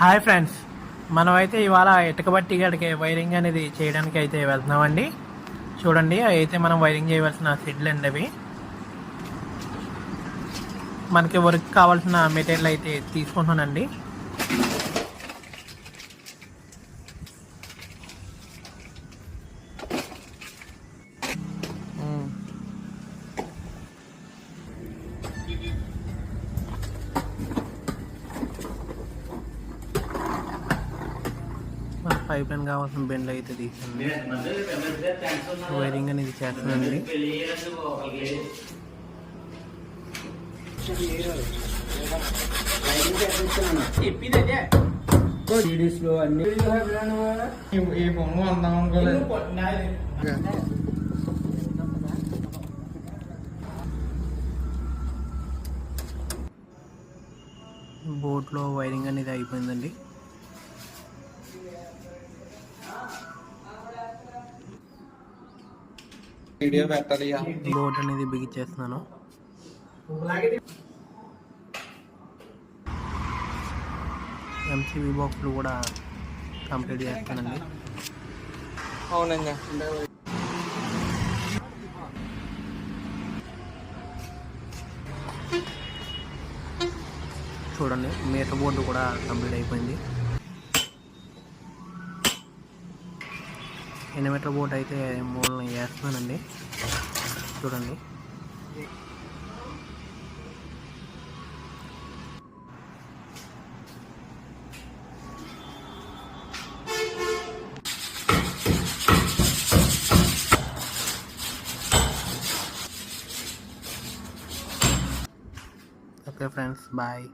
Hi friends, మనమైతే ఇవాళ ఇటుకబట్టి గడికి వైరింగ్ అనేది చేయడానికి అయితే వెళ్తున్నామండి. చూడండి, అయితే మనం వైరింగ్ చేయవలసిన సెడ్లు అండి అవి. మనకి వర్క్ కావాల్సిన మెటీరియల్ అయితే తీసుకుంటున్నానండి. మన పైప్ లైన్ కావాల్సిన బెండ్ అయితే తీసుకోండి. వైరింగ్ అనేది చేస్తానండి. బోట్లో వైరింగ్ అనేది అయిపోయిందండి. బోట్ అనేది బిగించేస్తున్నాను. ఎంసీబీ బాక్స్లు కూడా కంప్లీట్ చేస్తానండి. అవునండి. చూడండి, మీటర్ బోర్డు కూడా కంప్లీట్ అయిపోయింది. 8 మీటర్ బోర్డు అయితే మూలని వేస్తున్నానండి. చూడండి, ఓకే ఫ్రెండ్స్, బాయ్.